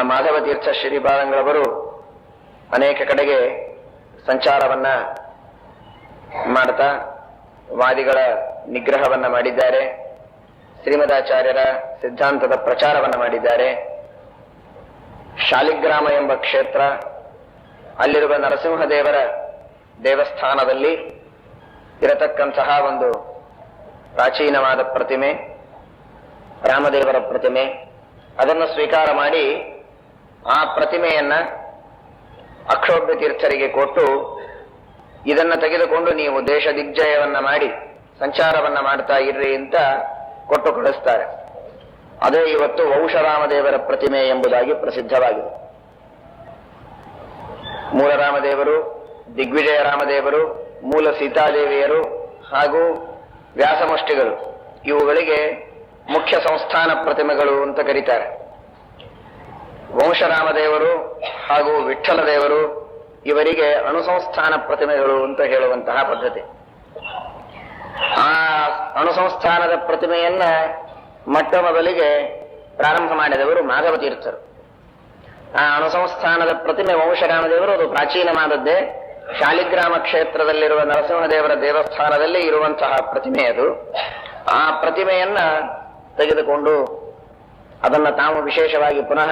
ಮಾಧವ ತೀರ್ಥ ಶ್ರೀಪಾದಂಗಳವರು ಅನೇಕ ಕಡೆಗೆ ಸಂಚಾರವನ್ನ ಮಾಡ್ತಾ ವಾದಿಗಳ ನಿಗ್ರಹವನ್ನ ಮಾಡಿದ್ದಾರೆ. ಶ್ರೀಮದಾಚಾರ್ಯರ ಸಿದ್ಧಾಂತದ ಪ್ರಚಾರವನ್ನ ಮಾಡಿದ್ದಾರೆ. ಶಾಲಿಗ್ರಾಮ ಎಂಬ ಕ್ಷೇತ್ರ, ಅಲ್ಲಿರುವ ನರಸಿಂಹದೇವರ ದೇವಸ್ಥಾನದಲ್ಲಿ ಇರತಕ್ಕಂತಹ ಒಂದು ಪ್ರಾಚೀನವಾದ ಪ್ರತಿಮೆ, ರಾಮದೇವರ ಪ್ರತಿಮೆ, ಅದನ್ನು ಸ್ವೀಕಾರ ಮಾಡಿ ಆ ಪ್ರತಿಮೆಯನ್ನ ಅಕ್ಷೋಭ್ಯ ತೀರ್ಥರಿಗೆ ಕೊಟ್ಟು, ಇದನ್ನ ತೆಗೆದುಕೊಂಡು ನೀವು ದೇಶ ದಿಗ್ಜಯವನ್ನ ಮಾಡಿ ಸಂಚಾರವನ್ನ ಮಾಡ್ತಾ ಇರ್ರಿ ಅಂತ ಕೊಟ್ಟು ಕಳಿಸ್ತಾರೆ. ಅದೇ ಇವತ್ತು ವಂಶರಾಮದೇವರ ಪ್ರತಿಮೆ ಎಂಬುದಾಗಿ ಪ್ರಸಿದ್ಧವಾಗಿದೆ. ಮೂಲ ರಾಮದೇವರು, ದಿಗ್ವಿಜಯ ರಾಮದೇವರು, ಮೂಲ ಸೀತಾದೇವಿಯರು ಹಾಗೂ ವ್ಯಾಸಮುಷ್ಟಿಗಳು ಇವುಗಳಿಗೆ ಮುಖ್ಯ ಸಂಸ್ಥಾನ ಪ್ರತಿಮೆಗಳು ಅಂತ ಕರೀತಾರೆ. ವಂಶರಾಮದೇವರು ಹಾಗೂ ವಿಠ್ಠಲ ದೇವರು ಇವರಿಗೆ ಅಣುಸಂಸ್ಥಾನ ಪ್ರತಿಮೆಗಳು ಅಂತ ಹೇಳುವಂತಹ ಪದ್ಧತಿ. ಆ ಅಣುಸಂಸ್ಥಾನದ ಪ್ರತಿಮೆಯನ್ನ ಮೊಟ್ಟ ಮೊದಲಿಗೆ ಪ್ರಾರಂಭ ಮಾಡಿದವರು ಮಾಧವ ತೀರ್ಥರು. ಆ ಅಣುಸಂಸ್ಥಾನದ ಪ್ರತಿಮೆ ವಂಶರಾಮದೇವರು ಅದು ಪ್ರಾಚೀನವಾದದ್ದೇ. ಶಾಲಿಗ್ರಾಮ ಕ್ಷೇತ್ರದಲ್ಲಿರುವ ನರಸಿಂಹದೇವರ ದೇವಸ್ಥಾನದಲ್ಲಿ ಇರುವಂತಹ ಪ್ರತಿಮೆ ಅದು. ಆ ಪ್ರತಿಮೆಯನ್ನ ತೆಗೆದುಕೊಂಡು ಅದನ್ನ ತಾವು ವಿಶೇಷವಾಗಿ ಪುನಃ